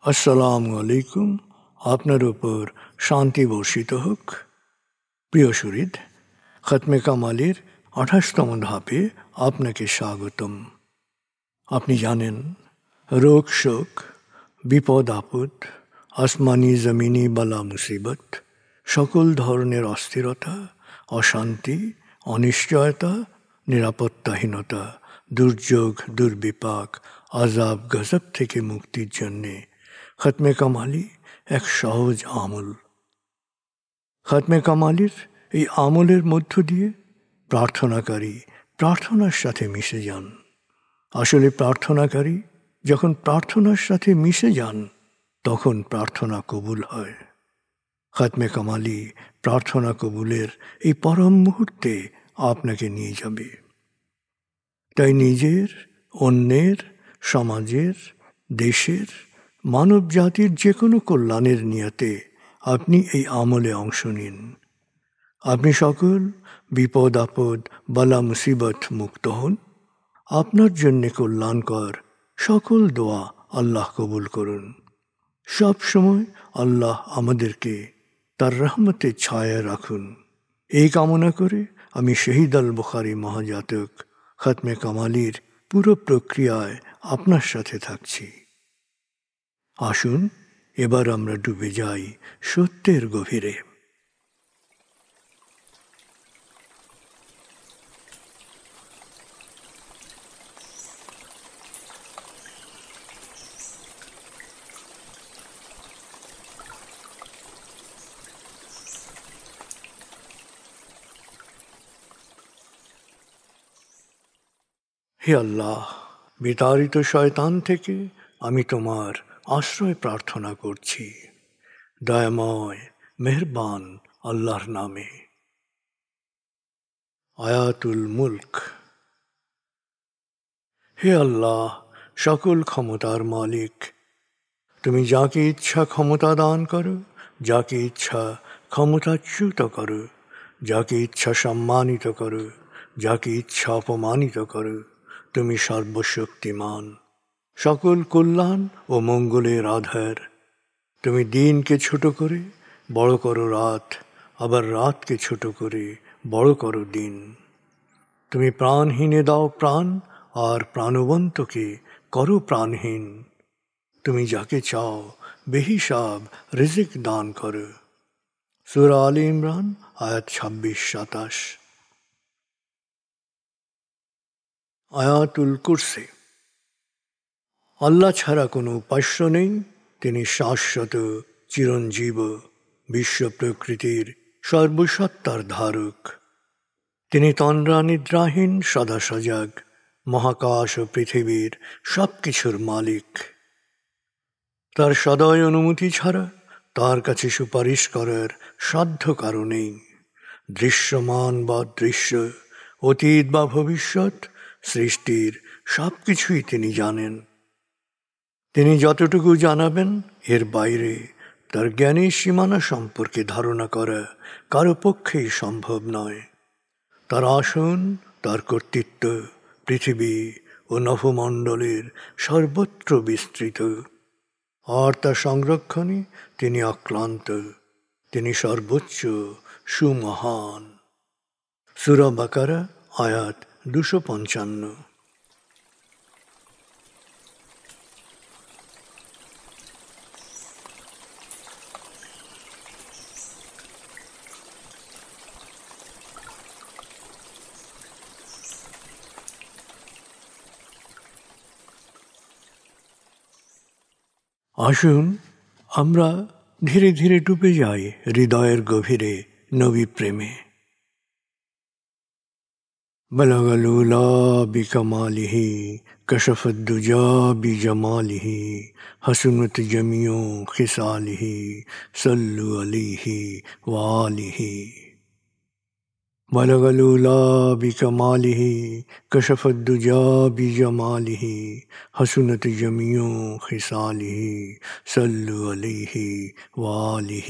আসসালামু আলাইকুম। আপনার উপর শান্তি বর্ষিত হোক। প্রিয় শরীদ, খতমে কামালের 28তম ধাপে আপনাকে স্বাগতম। আপনি জানেন, রোগ শোক, বিপদ আপদ, আসমানি জমিনি বালা মুসিবত, সকল ধরনের অস্থিরতা, অশান্তি, অনিশ্চয়তা, নিরাপত্তাহীনতা, দুর্যোগ, দুর্বিপাক, আজাব গজব থেকে মুক্তির জন্যে খতমে কামালি এক সহজ আমল। খতমে কামালির এই আমলের মধ্য দিয়ে প্রার্থনাকারী প্রার্থনার সাথে মিশে যান। আসলে প্রার্থনাকারী যখন প্রার্থনার সাথে মিশে যান, তখন প্রার্থনা কবুল হয়। খতমে কামালি প্রার্থনা কবুলের এই পরম মুহূর্তে আপনাকে নিয়ে যাবে। তাই নিজের, অন্যের, সমাজের, দেশের, মানব জাতির যে কোনো কল্যাণের নিয়তে আপনি এই আমলে অংশ নিন। আপনি সকল বিপদ আপদ, বালা মুসিবত মুক্ত হন। আপনার জন্যে কল্যাণকর সকল দোয়া আল্লাহ কবুল করুন। সব সময় আল্লাহ আমাদেরকে তার রহমতের ছায়ায় রাখুন। এই কামনা করে আমি শহীদ আল বুখারী মহাজাতক খতমে কামালির পুরো প্রক্রিয়ায় আপনার সাথে থাকছি। আসুন এবার আমরা ডুবে যাই সত্যের গভীরে। হে আল্লাহ, বিতাড়িত শয়তান থেকে আমি তোমার আশ্রয় প্রার্থনা করছি। দয়াময় মেহেরবান আল্লাহর নামে। আয়াতুল মুলক। হে আল্লাহ, সকল ক্ষমতার মালিক, তুমি যাকে ইচ্ছা ক্ষমতা দান করো, যাকে ইচ্ছা ক্ষমতাচ্যুত করো, যাকে ইচ্ছা সম্মানিত করো, যাকে ইচ্ছা অপমানিত করো। তুমি সর্বশক্তিমান, সকল কল্যাণ ও মঙ্গলের আধার। তুমি দিনকে ছোট করে বড় করো রাত, আবার রাতকে ছোট করে বড় করো দিন। তুমি প্রাণহীনে দাও প্রাণ, আর প্রাণবন্তকে করো প্রাণহীন। তুমি যাকে চাও বেহিসাব রিজিক দান করো। সূরা আলে ইমরান আয়াত 26-27। আয়াতুল কুরসি। আল্লাহ ছাড়া কোনো উপাস্য নেই। তিনি শাশ্বত, চিরঞ্জীব, বিশ্ব প্রকৃতির সর্বসত্তার ধারক। তিনি তন্দ্রা নিদ্রাহীন, সদা সজাগ, মহাকাশ ও পৃথিবীর সব কিছুর মালিক। তার সদয় অনুমতি ছাড়া তার কাছে সুপারিশ করার সাধ্য কারো নেই। দৃশ্যমান বা দৃশ্য, অতীত বা ভবিষ্যৎ, সৃষ্টির সব কিছুই তিনি জানেন। তিনি যতটুকু জানাবেন, এর বাইরে তার জ্ঞানের সীমানা সম্পর্কে ধারণা করা কারো পক্ষেই সম্ভব নয়। তার আসন, তার কর্তৃত্ব পৃথিবী ও নভমণ্ডলের সর্বত্র বিস্তৃত, আর তার সংরক্ষণে তিনি অক্লান্ত। তিনি সর্বোচ্চ, সুমহান। সূরা বাকারা আয়াত 255। আসুন আমরা ধীরে ধীরে ডুবে যাই হৃদয়ের গভীরে নবী প্রেমে। বলগল উলা বিকমালিহি, কশফত দুজা বিজমালিহি, হসনত জমিও খিসালিহি, সল্লু আলিহি ওয়ালিহি। بلغ العلا بكماله كشف الدجى بجماله حسنت جميع خصاله صلوا عليه وآله।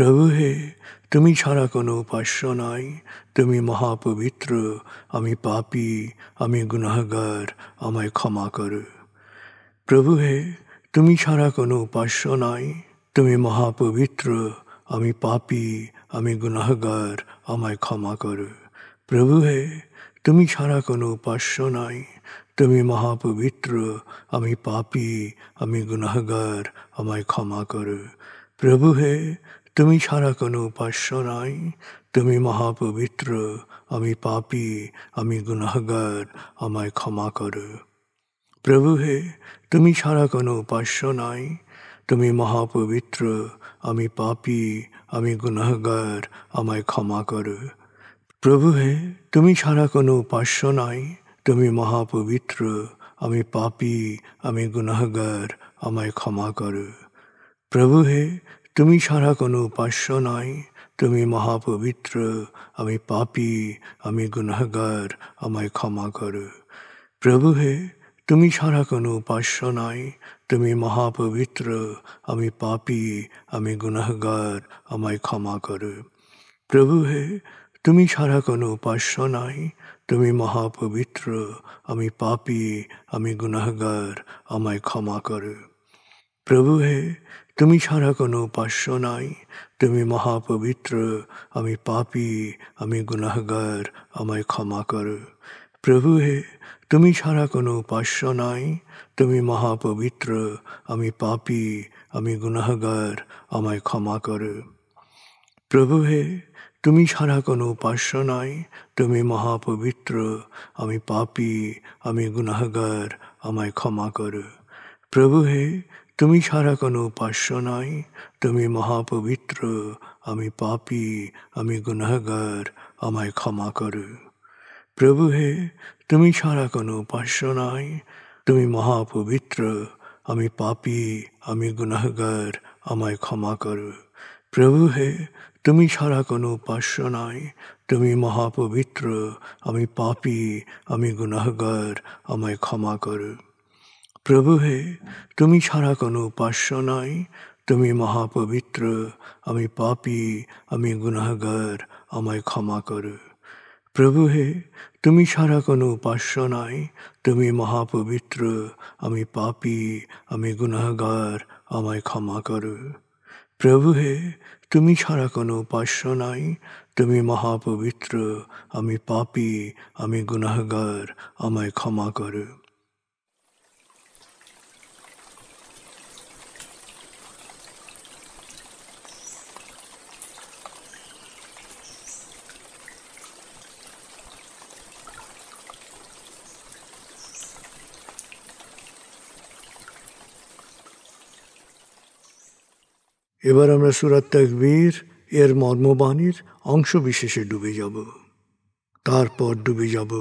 প্রভু হে, তুমি ছাড়া কোনো উপাস্য নাই, তুমি মহাপবিত্র, আমি পাপী, আমি গুনাহগার, আমায় ক্ষমা করো। প্রভু হে, তুমি ছাড়া কোনো উপাস্য নাই, তুমি মহাপবিত্র, আমি পাপী, আমি গুনাহগার, আমায় ক্ষমা করো। প্রভু হে, তুমি ছাড়া কোনো উপাস্য নাই, তুমি মহাপবিত্র, আমি পাপী, আমি গুনাহগার, আমায় ক্ষমা করো। প্রভু হে, তুমি ছাড়া কোনো উপাস্য নাই, তুমি মহাপবিত্র, আমি পাপী, আমি গুনাহগার, আমায় ক্ষমা করো। প্রভু হে, তুমি ছাড়া কোনো উপাস্য নাই, তুমি মহাপবিত্র, আমি পাপী, আমি গুনাহগার, আমায় ক্ষমা করো। প্রভু হে, তুমি ছাড়া কোনো উপাস্য নাই, তুমি মহাপবিত্র, আমি পাপী, আমি গুনাহগার, আমায় ক্ষমা করো। প্রভু হে, তুমি ছাড়া কোনো উপাস্য নাই, তুমি মহাপবিত্র, আমি পাপী, আমি গুনাহগার, আমায় ক্ষমা করো। প্রভু হে, তুমি ছাড়া কোনো উপাস্য নাই, তুমি মহাপবিত্র, আমি পাপী, আমি গুনাহগার, আমায় ক্ষমা করো। প্রভু হে, তুমি ছাড়া কোনো উপাস্য নাই, তুমি মহাপবিত্র, আমি পাপী, আমি গুনাহগার, আমায় ক্ষমা করো। প্রভু হে, তুমি ছাড়া কোনো উপাস্য নাই, তুমি মহাপবিত্র, আমি পাপী, আমি গুনাহগার, আমায় ক্ষমা করো। প্রভু হে, তুমি ছাড়া কোনো উপাস্য নাই, তুমি মহাপবিত্র, আমি পাপী, আমি গুনাহগার, আমায় ক্ষমা করো। প্রভু হে, তুমি ছাড়া কোনো উপাস্য নাই, তুমি মহাপবিত্র, আমি পাপী, আমি গুনাহগার, আমায় ক্ষমা করো। প্রভু হে, তুমি ছাড়া কোনো উপাস্য নাই, তুমি মহাপবিত্র, আমি পাপী, আমি গুনাহগার, আমায় ক্ষমা করো। প্রভু হে, তুমি ছাড়া কোনো উপাস্য নাই, তুমি মহাপবিত্র, আমি পাপী, আমি গুনাহগার, আমায় ক্ষমা করো। প্রভু হে, তুমি ছাড়া কোনো উপাস্য নাই, তুমি মহাপবিত্র, আমি পাপী, আমি গুনাহগার, আমায় ক্ষমা করো। প্রভু হে, তুমি ছাড়া কোনো উপাস্য নাই, তুমি মহাপবিত্র, আমি পাপী, আমি গুনাহগার, আমায় ক্ষমা করো। প্রভু হে, তুমি ছাড়া কোনো উপাস্য নাই, তুমি মহাপবিত্র, আমি পাপী, আমি গুনাহগার, আমায় ক্ষমা করো। প্রভু হে, তুমি ছাড়া কোনো উপাস্য নাই, তুমি মহাপবিত্র, আমি পাপী, আমি গুনাহগার, আমায় ক্ষমা করো। এবার আমরা সূরা তাকবীর এর মর্মবাণীর অংশ বিশেষে ডুবে যাব। তারপর ডুবে যাব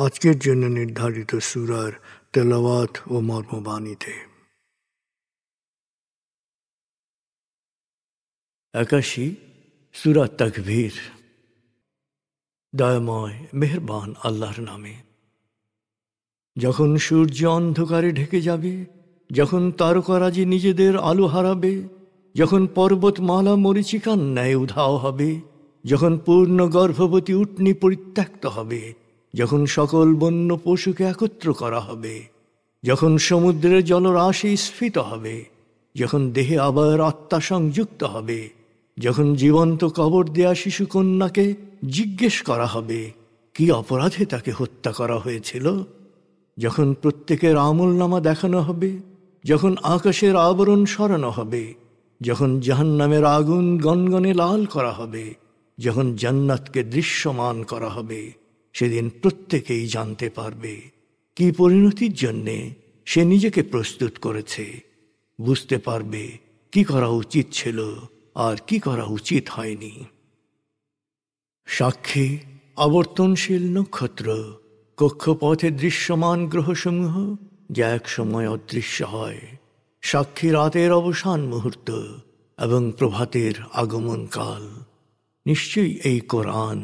আজকের জন্য নির্ধারিত সূরার তেলাওয়াত ও মর্মবাণীতে। 81 সূরা তাকবীর। দয়াময় মেহেরবান আল্লাহর নামে। যখন সূর্য অন্ধকারে ঢেকে যাবে, যখন তারকারাজি নিজেদের আলো হারাবে, যখন পর্বতমালা মরীচিকার ন্যায় উধাও হবে, যখন পূর্ণ গর্ভবতী উটনী পরিত্যক্ত হবে, যখন সকল বন্য পশুকে একত্র করা হবে, যখন সমুদ্রের জলরাশি স্ফীত হবে, যখন দেহে আবার আত্মা সংযুক্ত হবে, যখন জীবন্ত কবর দেয়া শিশুকন্যাকে জিজ্ঞেস করা হবে কি অপরাধে তাকে হত্যা করা হয়েছিল, যখন প্রত্যেকের আমলনামা দেখানো হবে, যখন আকাশের আবরণ সরানো হবে, যখন জাহান্নামের আগুন গনগনে লাল করা হবে, যখন জান্নাতকে দৃশ্যমান করা হবে, সেদিন প্রত্যেকেই জানতে পারবে কি পরিণতির জন্যে সে নিজেকে প্রস্তুত করেছে, বুঝতে পারবে কি করা উচিত ছিল আর কি করা উচিত হয়নি। সাক্ষী আবর্তনশীল নক্ষত্র, কক্ষপথে দৃশ্যমান গ্রহসমূহ যা এক সময় অদৃশ্য হয়, সাক্ষী রাতের অবসান মুহূর্ত এবং প্রভাতের আগমন কাল। নিশ্চয়ই এই কোরআন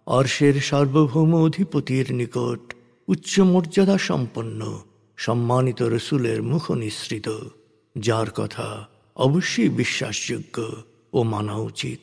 আরশের সার্বভৌম অধিপতির নিকট উচ্চ মর্যাদা সম্পন্ন সম্মানিত রসুলের মুখ নিঃসৃত, যার কথা অবশ্যই বিশ্বাসযোগ্য ও মানা উচিত।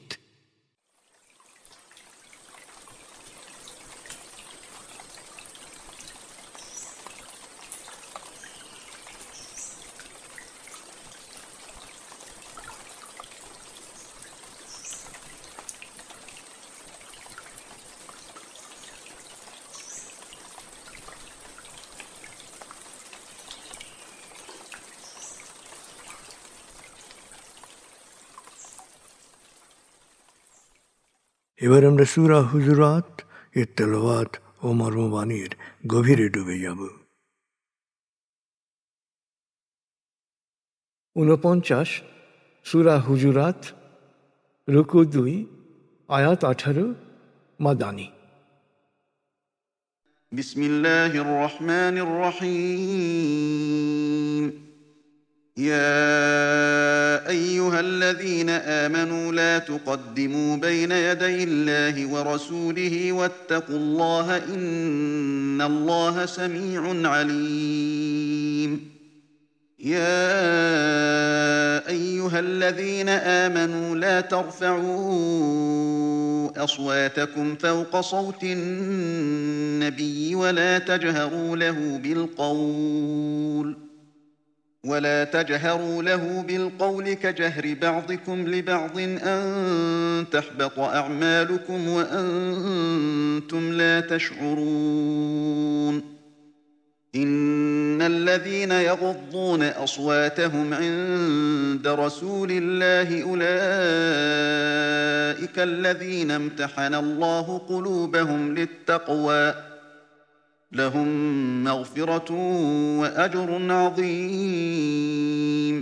এবার আমরা সূরা হুজুরাত এর তেলাওয়াত ও মর্মবাণীর গভীরে ডুবে যাব। 49 সূরা হুজুরাত, রুকু 2, আয়াত 18, মাদানী। বিসমিল্লাহির রহমানির রহিম। يا أيها الذين آمنوا لا تقدموا بين يدي الله ورسوله واتقوا الله إن الله سميع عليم. يا أيها الذين آمنوا لا ترفعوا أصواتكم فوق صوت النبي ولا تجهروا له بالقول كجهر بعضكم لبعض أن تحبط أعمالكم وأنتم لا تشعرون. إن الذين يغضون أصواتهم عند رسول الله أولئك الذين امتحن الله قلوبهم للتقوى لهم مغفرة وأجر عظيم.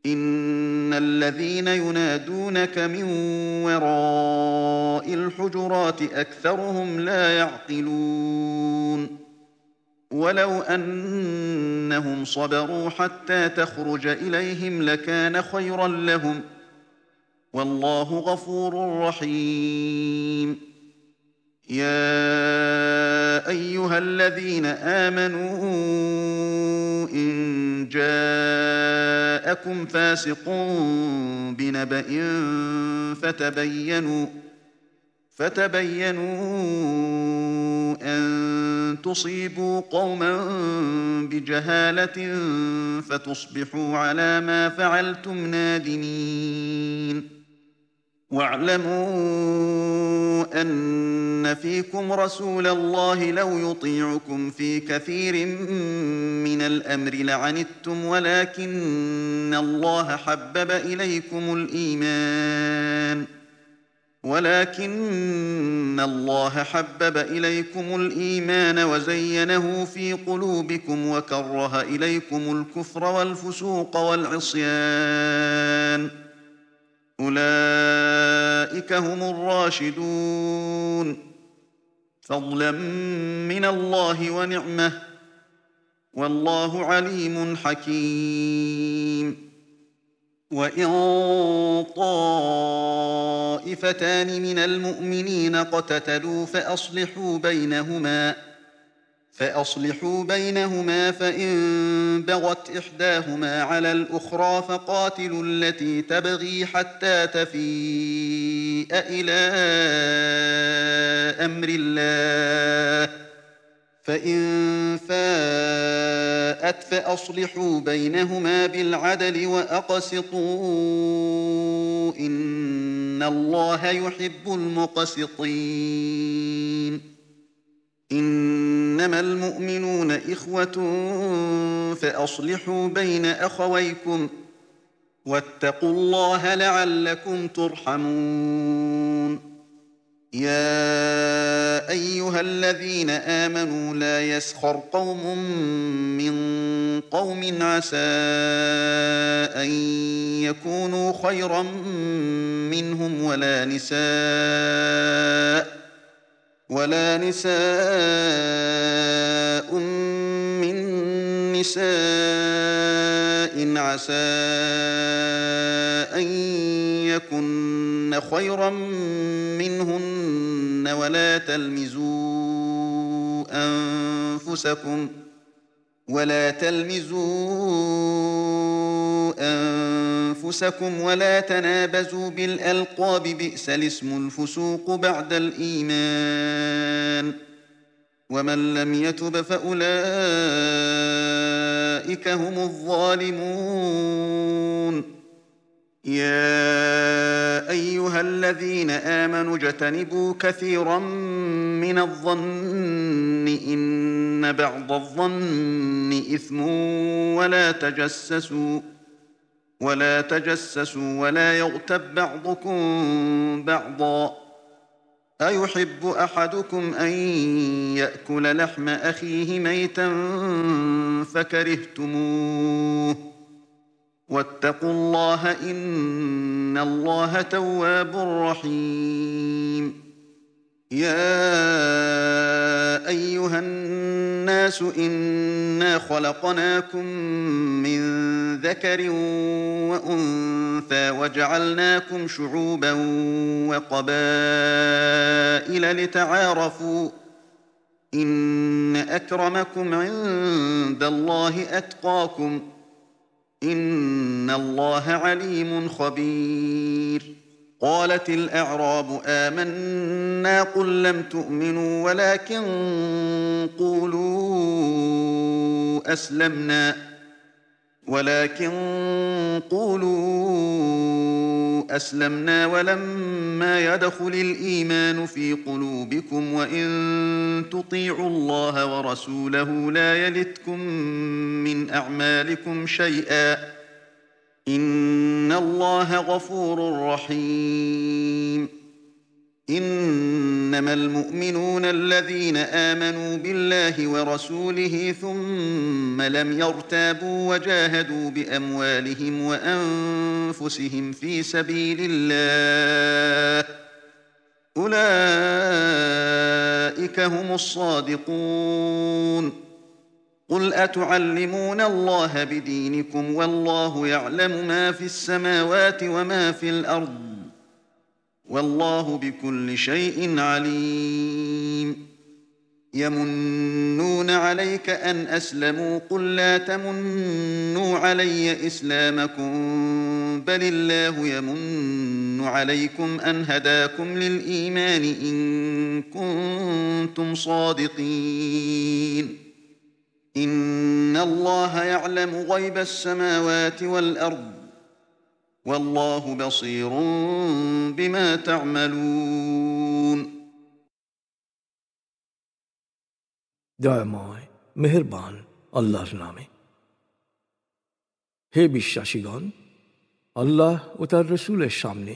إن الذين ينادونك من وراء الحجرات أكثرهم لا يعقلون. ولو أنهم صبروا حتى تخرج إليهم لكان خيرا لهم والله غفور رحيم. يا أيها الذين آمنوا إن جاءكم فاسق بنبأ فتبينوا أن تصيبوا قوما بجهالة فتصبحوا على ما فعلتم نادمين. واعلموا أن فيكم رسول الله لو يطيعكم في كثير من الأمر لعنتم ولكن الله حبب إليكم الإيمان وزينه في قلوبكم وكره إليكم الكفر والفسوق والعصيان أولئك هم الراشدون فضلا من الله ونعمة والله عليم حكيم. وإن طائفتان من المؤمنين اقتتلوا فأصلحوا بينهما فإن بغت إحداهما على الأخرى فقاتلوا التي تبغي حتى تفيء إلى أمر الله فإن فاءت فأصلحوا بينهما بالعدل وأقسطوا إن الله يحب المقسطين. إنما المؤمنون إخوة فأصلحوا بين أخويكم واتقوا الله لعلكم ترحمون. يا أيها الذين آمنوا لا يسخر قوم من قوم عسى أن يكونوا خيرا منهم ولا نساء من نساء عسى أن يكن خيرا منهن ولا تلمزوا أنفسكم ولا تنابزوا بالألقاب بئس الاسم الفسوق بعد الإيمان ومن لم يتب فأولئك هم الظالمون يا أيها الذين آمنوا اجتنبوا كثيرا من الظن إن بعض الظن إثم ولا تجسسوا ولا يغتب بعضكم بعضا أيحب أحدكم أن يأكل لحم أخيه ميتا فكرهتموه واتقوا الله إن الله تواب رحيم يا أيها الناس إنا خلقناكم من ذكر وأنثى وجعلناكم شعوبا وقبائل لتعارفوا إن أكرمكم عند الله أتقاكم إن الله عليم خبير قالت الأعراب آمنا قل لم تؤمنوا ولكن قولوا أسلمنا ولما يدخل الإيمان في قلوبكم وإن تطيعوا الله ورسوله لا يلتكم من أعمالكم شيئا إن الله غفور رحيم إنما المؤمنون الذين آمنوا بالله ورسوله ثم لم يرتابوا وجاهدوا بأموالهم وأنفسهم في سبيل الله أولئك هم الصادقون قل أتعلمون الله بدينكم والله يعلم ما في السماوات وما في الأرض والله بكل شيء عليم يمنون عليك أن أسلموا قل لا تمنوا علي إسلامكم بل الله يمن عليكم أن هداكم للإيمان إن كنتم صادقين إن الله يعلم غيب السماوات والأرض والله بصير بما تعملون দয়াময় মেহেরবান আল্লাহর নামে। হে বিশ্বাসীগণ, আল্লাহ ও তার রসুলের সামনে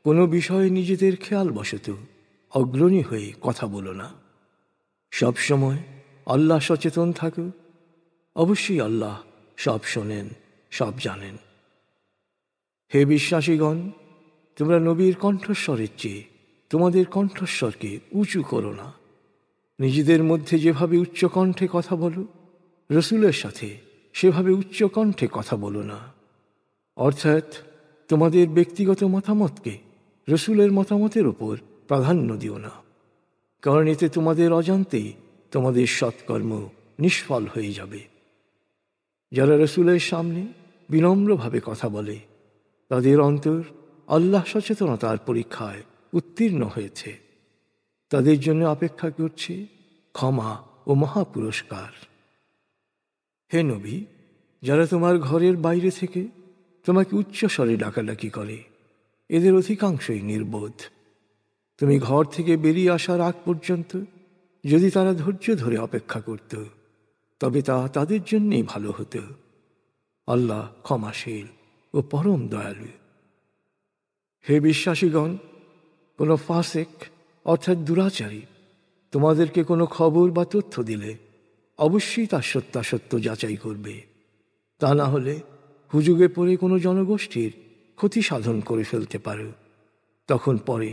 কোনো বিষয়ে নিজেদের খেয়ালবশত অগ্রণী হয়ে কথা বলো না। সবসময় আল্লাহ সচেতন থাকো। অবশ্যই আল্লাহ সব শোনেন, সব জানেন। হে বিশ্বাসীগণ, তোমরা নবীর কণ্ঠস্বরের চেয়ে তোমাদের কণ্ঠস্বরকে উঁচু করো না। নিজেদের মধ্যে যেভাবে উচ্চকণ্ঠে কথা বলো, রসুলের সাথে সেভাবে উচ্চকণ্ঠে কথা বলো না। অর্থাৎ তোমাদের ব্যক্তিগত মতামতকে রসুলের মতামতের ওপর প্রাধান্য দিও না, কারণ এতে তোমাদের অজান্তেই তোমাদের সৎকর্ম নিষ্ফল হয়ে যাবে। যারা রসুলের সামনে বিনম্রভাবে কথা বলে, তাদের অন্তর আল্লাহ সচেতনতার পরীক্ষায় উত্তীর্ণ হয়েছে। তাদের জন্য অপেক্ষা করছে ক্ষমা ও মহাপুরস্কার। হে নবী, যারা তোমার ঘরের বাইরে থেকে তোমাকে উচ্চস্বরে ডাকাডাকি করে, এদের অধিকাংশই নির্বোধ। তুমি ঘর থেকে বেরিয়ে আসার আগ পর্যন্ত যদি তারা ধৈর্য ধরে অপেক্ষা করত, তবে তা তাদের জন্যেই ভালো হতো। আল্লাহ ক্ষমাশীল ও পরম দয়ালু। হে বিশ্বাসীগণ, কোনো ফাসেক অর্থাৎ দুরাচারী তোমাদেরকে কোনো খবর বা তথ্য দিলে অবশ্যই তার সত্যাসত্য যাচাই করবে। তা না হলে হুজুগে পড়ে কোনো জনগোষ্ঠীর ক্ষতি সাধন করে ফেলতে পারো। তখন পরে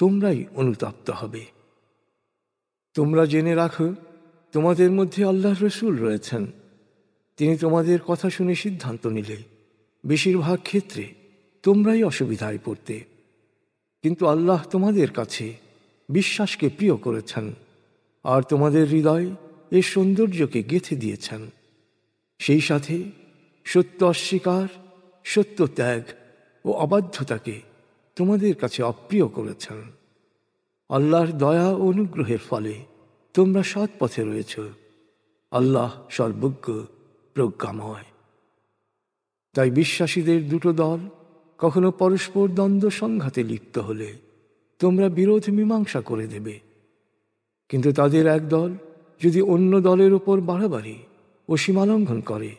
তোমরাই অনুতপ্ত হবে। তোমরা জেনে রাখো, তোমাদের মধ্যে আল্লাহর রসুল রয়েছেন। তিনি তোমাদের কথা শুনে সিদ্ধান্ত নিলে বেশিরভাগ ক্ষেত্রে তোমরাই অসুবিধায় পড়তে, কিন্তু আল্লাহ তোমাদের কাছে বিশ্বাসকে প্রিয় করেছেন আর তোমাদের হৃদয় এর সৌন্দর্যকে গেঁথে দিয়েছেন। সেই সাথে সত্য অস্বীকার সত্য ত্যাগ ও অবাধ্যতাকে তোমাদের কাছে অপ্রিয় করেছেন। আল্লাহর দয়া ও অনুগ্রহের ফলে তোমরা সৎ পথে রয়েছ। আল্লাহ সর্বজ্ঞ, প্রজ্ঞাময়। তাই বিশ্বাসীদের দুটো দল কখনো পরস্পর দ্বন্দ্ব সংঘাতে লিপ্ত হলে তোমরা বিরোধ মীমাংসা করে দেবে, কিন্তু তাদের এক দল যদি অন্য দলের ওপর বাড়াবাড়ি ও সীমালঙ্ঘন করে,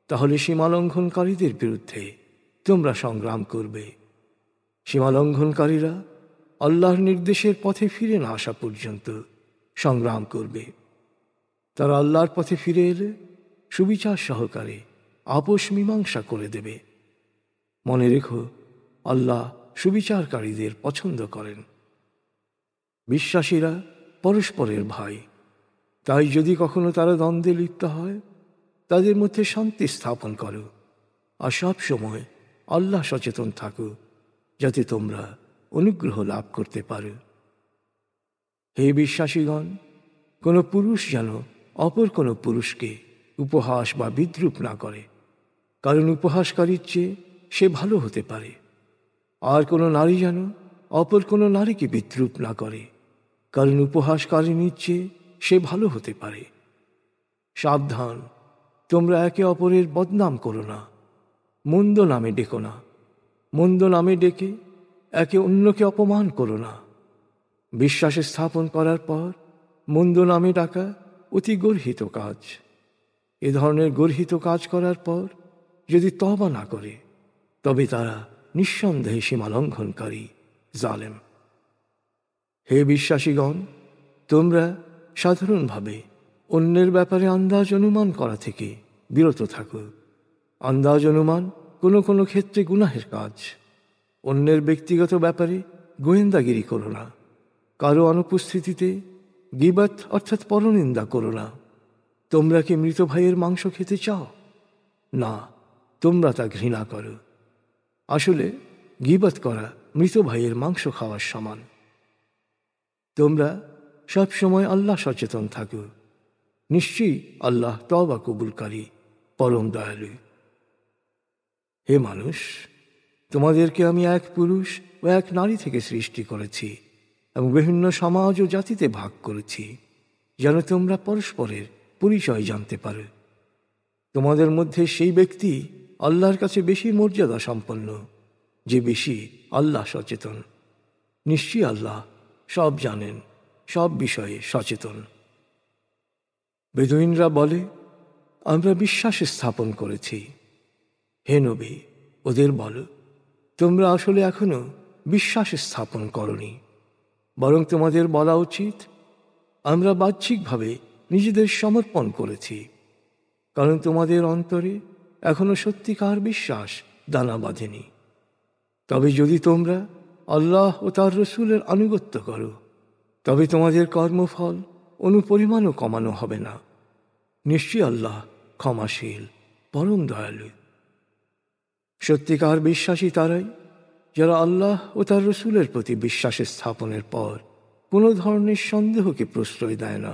তাহলে সীমালঙ্ঘনকারীদের বিরুদ্ধে তোমরা সংগ্রাম করবে। সীমালঙ্ঘনকারীরা আল্লাহর নির্দেশের পথে ফিরে না আসা পর্যন্ত সংগ্রাম করবে। তারা আল্লাহর পথে ফিরে এলে সুবিচার সহকারে আপোষ মীমাংসা করে দেবে। মনে রেখো, আল্লাহ সুবিচারকারীদের পছন্দ করেন। বিশ্বাসীরা পরস্পরের ভাই, তাই যদি কখনো তারা দ্বন্দ্বে লিপ্ত হয়, তাদের মধ্যে শান্তি স্থাপন করো আর সব সময় আল্লাহ সচেতন থাকো, যাতে তোমরা অনুগ্রহ লাভ করতে পারো। হে বিশ্বাসীগণ, কোনো পুরুষ যেন অপর কোনো পুরুষকে উপহাস বা বিদ্রূপ না করে, কারণ উপহাসকারীর চেয়ে সে ভালো হতে পারে। আর কোনো নারী যেন অপর কোনো নারীকে বিদ্রূপ না করে, কারণ উপহাসকারিনীর চেয়ে সে ভালো হতে পারে। সাবধান, তোমরা একে অপরের বদনাম করো না, মন্দ নামে ডেকো না। মন্দ নামে ডেকে একে অন্যকে অপমান করো না। বিশ্বাসে স্থাপন করার পর মন্দ নামে ডাকা অতি গর্হিত কাজ। এ ধরনের গর্হিত কাজ করার পর যদি তওবা না করে, তবে তারা নিঃসন্দেহে সীমালঙ্ঘনকারী, জালেম। হে বিশ্বাসীগণ, তোমরা সাধারণভাবে অন্যের ব্যাপারে আন্দাজ অনুমান করা থেকে বিরত থাকো। আন্দাজ অনুমান কোনো কোনো ক্ষেত্রে গুনাহের কাজ। অন্যের ব্যক্তিগত ব্যাপারে গোয়েন্দাগিরি করো না। কারো অনুপস্থিতিতে গীবত অর্থাৎ পরনিন্দা করো না। তোমরা কি মৃত ভাইয়ের মাংস খেতে চাও? না, তোমরা তা ঘৃণা করো। আসলে গীবত করা মৃত ভাইয়ের মাংস খাওয়ার সমান। তোমরা সব সময় আল্লাহ সচেতন থাকো। নিশ্চয়ই আল্লাহ তওবা কবুলকারী, পরম দয়ালু। হে মানুষ, তোমাদেরকে আমি এক পুরুষ ও এক নারী থেকে সৃষ্টি করেছি এবং বিভিন্ন সমাজ ও জাতিতে ভাগ করেছি, যেন তোমরা পরস্পরের পরিচয় জানতে পারো। তোমাদের মধ্যে সেই ব্যক্তি আল্লাহর কাছে বেশি মর্যাদা সম্পন্ন, যে বেশি আল্লাহ সচেতন। নিশ্চয়ই আল্লাহ সব জানেন, সব বিষয়ে সচেতন। বেদুইনরা বলে, আমরা বিশ্বাস স্থাপন করেছি। হে নবী, ওদের বলো, তোমরা আসলে এখনো বিশ্বাস স্থাপন করনি, বরং তোমাদের বলা উচিত, আমরা বাহ্যিকভাবে নিজেদের সমর্পণ করেছি, কারণ তোমাদের অন্তরে এখনো সত্যিকার বিশ্বাস দানা বাঁধেনি। তবে যদি তোমরা আল্লাহ ও তার রসুলের আনুগত্য করো, তবে তোমাদের কর্মফল অনুপরিমাণও কমানো হবে না। নিশ্চয়ই আল্লাহ ক্ষমাশীল, পরম দয়ালু। সত্যিকার বিশ্বাসী তারাই যারা আল্লাহ ও তার রসুলের প্রতি বিশ্বাস স্থাপনের পর কোনো ধরনের সন্দেহকে প্রশ্রয় দেয় না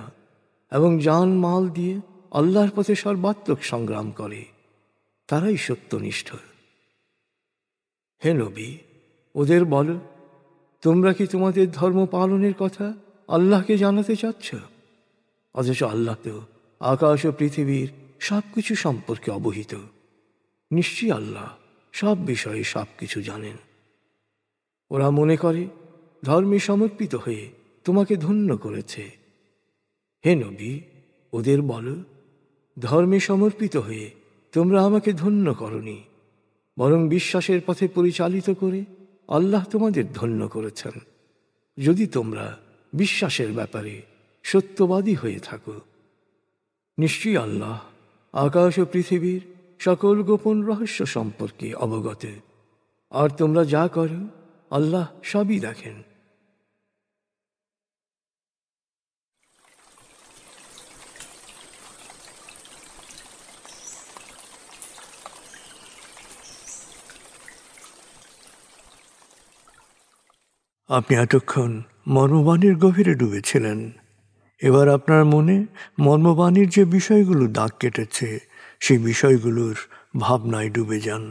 এবং জান মাল দিয়ে আল্লাহর পথে সর্বাত্মক সংগ্রাম করে। তারাই সত্যনিষ্ঠ। হে নবী, ওদের বলো, তোমরা কি তোমাদের ধর্ম পালনের কথা আল্লাহকে জানাতে চাচ্ছ? অথচ আল্লাহ তো আকাশ ও পৃথিবীর সব কিছু সম্পর্কে অবহিত। নিশ্চয়ই আল্লাহ সব বিষয়ে সব কিছু জানেন। ওরা মনে করে ধর্মে সমর্পিত হয়ে তোমাকে ধন্য করেছে। হে নবী, ওদের বলো, ধর্মে সমর্পিত হয়ে তোমরা আমাকে ধন্য করনি, বরং বিশ্বাসের পথে পরিচালিত করে আল্লাহ তোমাদের ধন্য করেছেন, যদি তোমরা বিশ্বাসের ব্যাপারে সত্যবাদী হয়ে থাকো। নিশ্চয়ই আল্লাহ আকাশ ও পৃথিবীর সকল গোপন রহস্য সম্পর্কে অবগত, আর তোমরা যা করো আল্লাহ সবই দেখেন। আপনি এতক্ষণ মর্মবাণীর গভীরে ডুবেছিলেন। এবার আপনার মনে মর্মবাণীর যে বিষয়গুলো দাগ কেটেছে, সেই বিষয়গুলোর ভাবনায় ডুবে যান।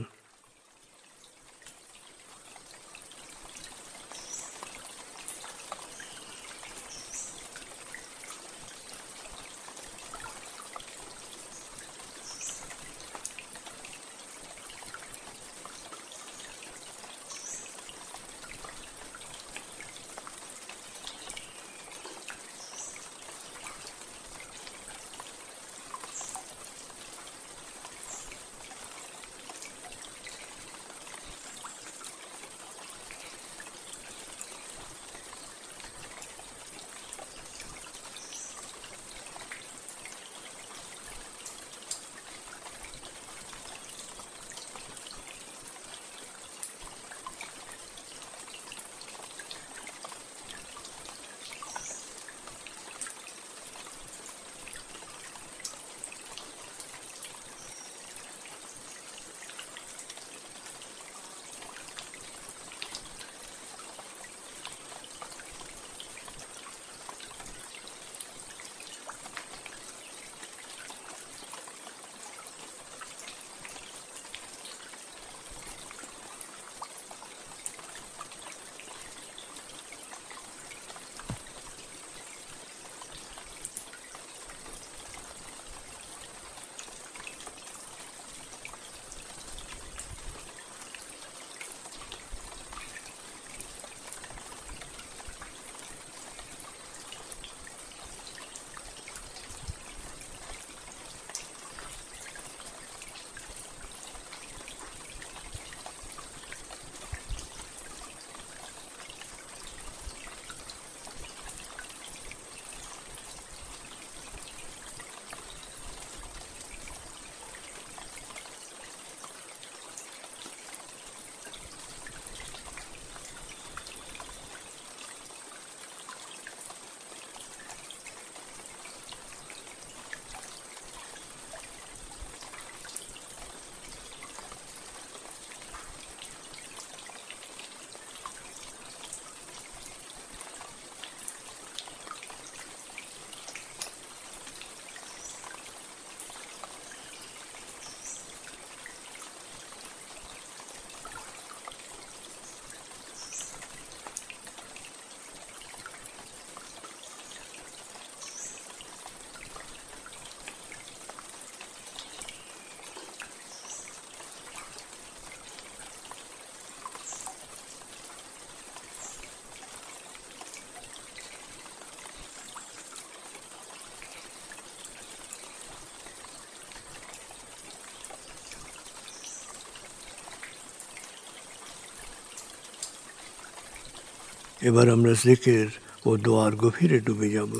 এবার আমরা জিকির ও দোয়ার গভীরে ডুবে যাব।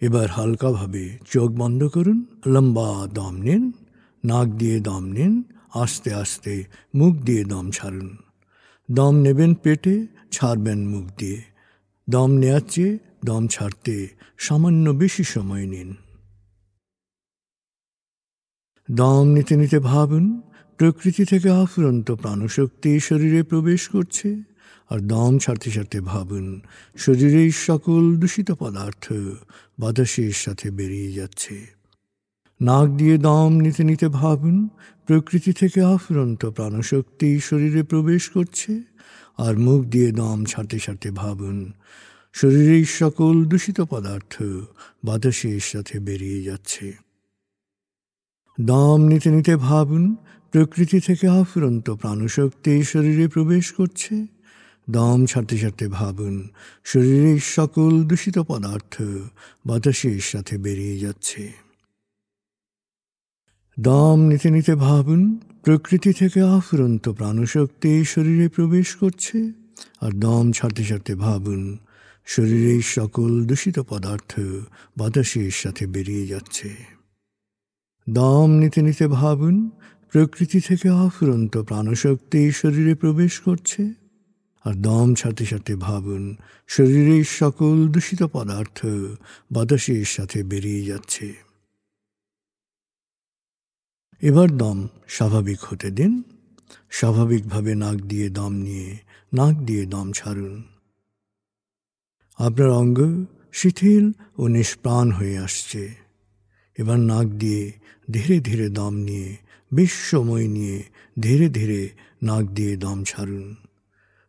এবার হালকাভাবে চোখ বন্ধ করুন, লম্বা দম নিন, নাক দিয়ে দম নিন, আস্তে আস্তে মুখ দিয়ে দম ছাড়ুন। দম নেবেন পেটে, ছাড়বেন মুখ দিয়ে। দম নেওয়ার চেয়ে দম ছাড়তে সামান্য বেশি সময় নিন। দম নিতে নিতে ভাবুন প্রকৃতি থেকে অফুরন্ত প্রাণশক্তি শরীরে প্রবেশ করছে, আর দম ছাড়তে ছাড়তে ভাবুন শরীরের সকল দূষিত পদার্থ বাতাসের সাথে বেরিয়ে যাচ্ছে। নাক দিয়ে দম নিতে নিতে ভাবুন প্রকৃতি থেকে অফুরন্ত প্রাণশক্তি শরীরে প্রবেশ করছে, আর মুখ দিয়ে দম ছাড়তে ছাড়তে ভাবুন শরীরের সকল দূষিত পদার্থ বাতাসের সাথে বেরিয়ে যাচ্ছে। দম নিতে নিতে ভাবুন প্রকৃতি থেকে অফুরন্ত প্রাণশক্তি শরীরে প্রবেশ করছে। দম ছাড়তে ছাড়তে ভাবুন শরীরের সকল দূষিত পদার্থ বাতাসের সাথে বেরিয়ে যাচ্ছে। দম নিতে নিতে ভাবুন প্রকৃতি থেকে অফুরন্ত প্রাণশক্তি শরীরে প্রবেশ করছে, আর দম ছাড়তে ছাড়তে ভাবুন শরীরের সকল দূষিত পদার্থ বাতাসের সাথে বেরিয়ে যাচ্ছে। দম নিতে নিতে ভাবুন প্রকৃতি থেকে অফুরন্ত প্রাণশক্তি শরীরে প্রবেশ করছে, আর দম ছাড়তে ছাড়তে ভাবুন শরীরের সকল দূষিত পদার্থ বাতাসের সাথে বেরিয়ে যাচ্ছে। এবার দম স্বাভাবিক হতে দিন। স্বাভাবিকভাবে নাক দিয়ে দম নিয়ে নাক দিয়ে দম ছাড়ুন। আপনার অঙ্গ শিথিল ও নিষ্প্রাণ হয়ে আসছে। এবার নাক দিয়ে ধীরে ধীরে দম নিয়ে বেশ সময় নিয়ে ধীরে ধীরে নাক দিয়ে দম ছাড়ুন।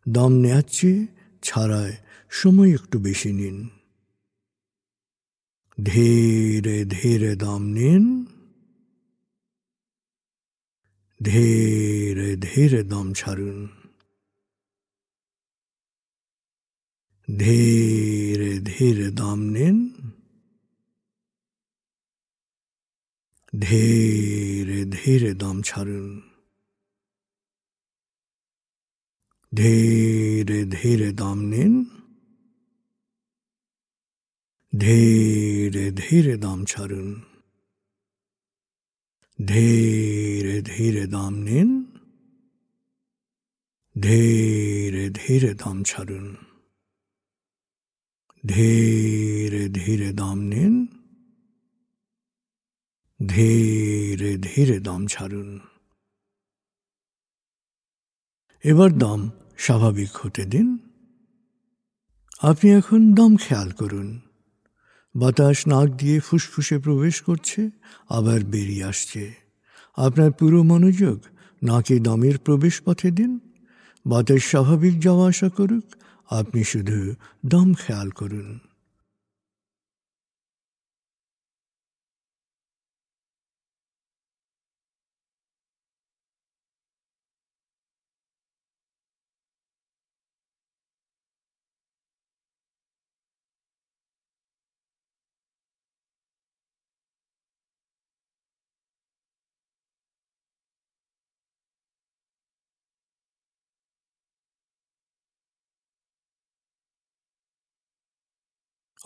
দম নেওয়ার চেয়ে ছাড়ায় সময় একটু বেশি নিন। ধীরে ধীরে দম নিন, ধীরে ধীরে দম ছাড়ুন। ধীরে ধীরে দম নিন, ধীরে ধীরে দম ছাড়ুন। ধীরে ধীরে দম নিন, ধীরে ধীরে দম ছাড়ুন। ধীরে ধীরে দম নিন, ধীরে ধীরে দম ছাড়ুন। ধীরে ধীরে দম নিন, ধীরে ধীরে দম ছাড়ুন। এবার দম স্বাভাবিক হতে দিন। আপনি এখন দম খেয়াল করুন। বাতাস নাক দিয়ে ফুসফুসে প্রবেশ করছে, আবার বেরিয়ে আসছে। আপনার পুরো মনোযোগ নাকে দমের প্রবেশ পথে দিন। বাতাস স্বাভাবিক যাওয়া আসা করুক, আপনি শুধু দম খেয়াল করুন।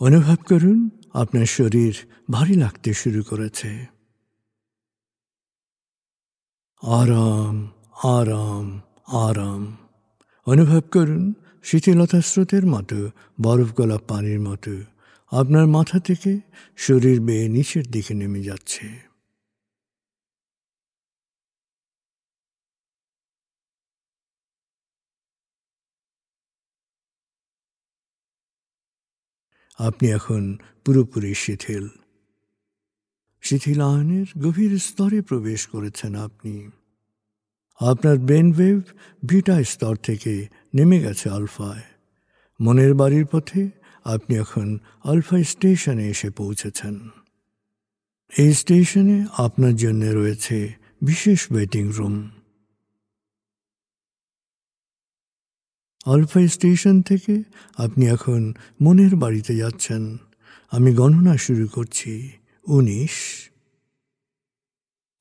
অনুভব করুন আপনার শরীর ভারী লাগতে শুরু করেছে। আরাম আরাম আরাম অনুভব করুন শীতলতা স্রোতের মতো, বরফ গলা পানির মতো আপনার মাথা থেকে শরীর বেয়ে নিচের দিকে নেমে যাচ্ছে। আপনি এখন পুরোপুরি শিথিল। শিথিলায়নের গভীর স্তরে প্রবেশ করেছেন আপনি। আপনার ব্রেন ওয়েভ বিটা স্তর থেকে নেমে গেছে আলফায়। মনের বাড়ির পথে আপনি এখন আলফা স্টেশনে এসে পৌঁছেছেন। এই স্টেশনে আপনার জন্য রয়েছে বিশেষ ওয়েটিং রুম। আলফা স্টেশন থেকে আপনি এখন মনের বাড়িতে যাচ্ছেন। আমি গণনা শুরু করছি। 19,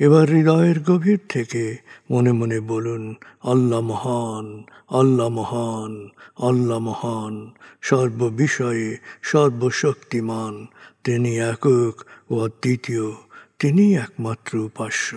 এবার হৃদয়ের গভীর থেকে মনে মনে বলুন, আল্লাহ মহান, আল্লাহ মহান, আল্লাহ মহান, সর্ববিষয়ে সর্বশক্তিমান। তিনি একক ও অদ্বিতীয়, তিনি একমাত্র উপাস্য।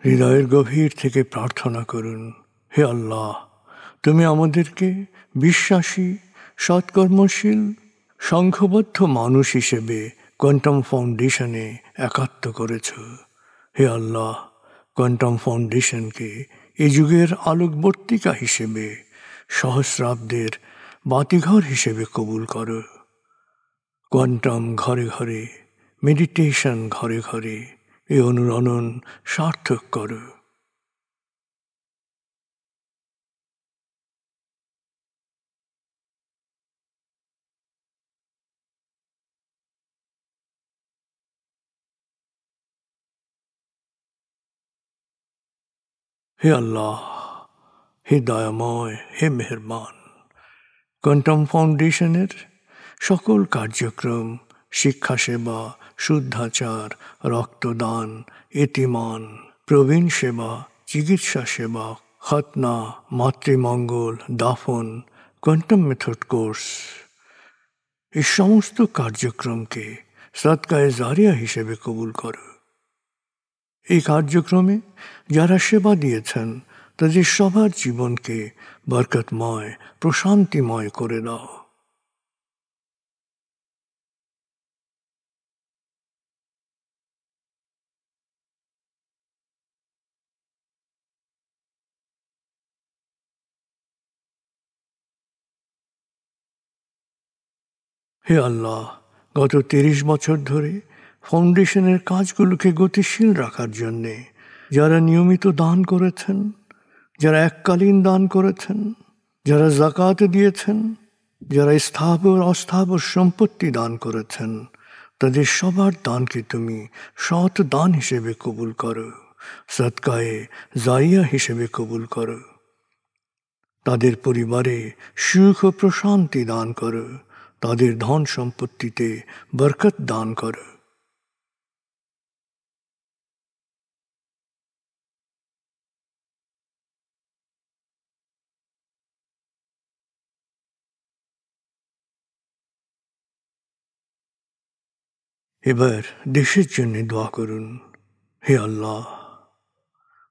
হৃদয়ের গভীর থেকে প্রার্থনা করুন, হে আল্লাহ, তুমি আমাদেরকে বিশ্বাসী, সৎকর্মশীল, সংঘবদ্ধ মানুষ হিসেবে কোয়ান্টাম ফাউন্ডেশনে একাত্ম করেছ। হে আল্লাহ, কোয়ান্টাম ফাউন্ডেশনকে এ যুগের আলোকবর্তিকা হিসেবে, সহস্রাব্দের বাতিঘর হিসেবে কবুল করো। কোয়ান্টাম ঘরে ঘরে, মেডিটেশন ঘরে ঘরে এ অনুরণন সার্থক করো। হে আল্লাহ, হে দয়াময়, হে মেহেরবান, কোয়ান্টাম ফাউন্ডেশনের সকল কার্যক্রম, শিক্ষা সেবা, শুদ্ধাচার, রক্তদান, এতিমান, প্রবীণ সেবা, চিকিৎসা সেবা, খতনা, মাতৃমঙ্গল, দাফন, কোয়ান্টাম মেথড কোর্স, এই সমস্ত কার্যক্রমকে সদকায়ে জারিয়া হিসেবে কবুল করো। এই কার্যক্রমে যারা সেবা দিয়েছেন তাদের সবার জীবনকে বরকতময়, প্রশান্তিময় করে দাও। হে আল্লাহ, গত ৩০ বছর ধরে ফাউন্ডেশনের কাজগুলোকে গতিশীল রাখার জন্যে যারা নিয়মিত দান করেছেন, যারা এককালীন দান করেছেন, যারা জাকাত দিয়েছেন, যারা স্থাবর অস্থাবর সম্পত্তি দান করেছেন, তাদের সবার দানকে তুমি সৎ দান হিসেবে কবুল করো, সদকায়ে জারিয়া হিসেবে কবুল করো। তাদের পরিবারে সুখ ও প্রশান্তি দান করো, তাদের ধন সম্পত্তিতে বরকত দান করো। এবার দেশের জন্য দোয়া করুন। হে আল্লাহ,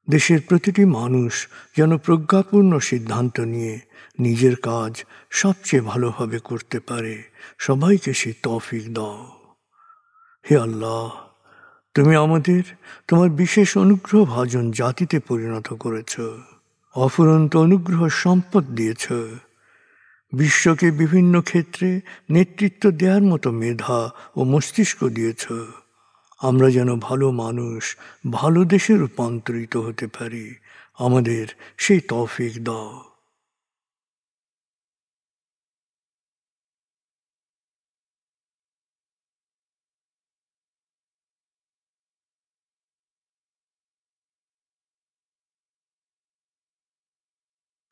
দেশের প্রতিটি মানুষ যেন প্রজ্ঞাপূর্ণ সিদ্ধান্ত নিয়ে নিজের কাজ সবচেয়ে ভালোভাবে করতে পারে, সবাইকে সে তৌফিক দাও। হে আল্লাহ, তুমি আমাদের তোমার বিশেষ অনুগ্রহ ভাজন জাতিতে পরিণত করেছ, অফুরন্ত অনুগ্রহ সম্পদ দিয়েছ, বিশ্বকে বিভিন্ন ক্ষেত্রে নেতৃত্ব দেওয়ার মতো মেধা ও মস্তিষ্ক দিয়েছ। আমরা যেন ভালো মানুষ, ভালো দেশে রূপান্তরিত হতে পারি, আমাদের সেই তৌফিক দাও।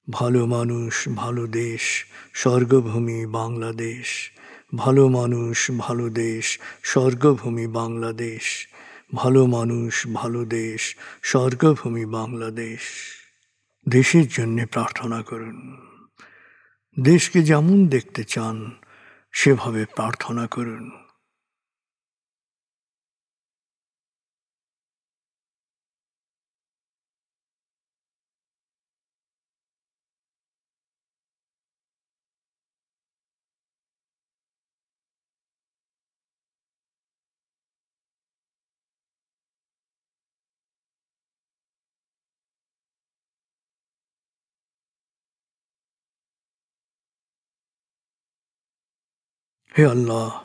ভালো মানুষ, ভালো দেশ, স্বর্গভূমি বাংলাদেশ। ভালো মানুষ, ভালো দেশ, স্বর্গভূমি বাংলাদেশ। ভালো মানুষ, ভালো দেশ, স্বর্গভূমি বাংলাদেশ। দেশের জন্যে প্রার্থনা করুন। দেশকে যেমন দেখতে চান সেভাবে প্রার্থনা করুন। হে আল্লাহ,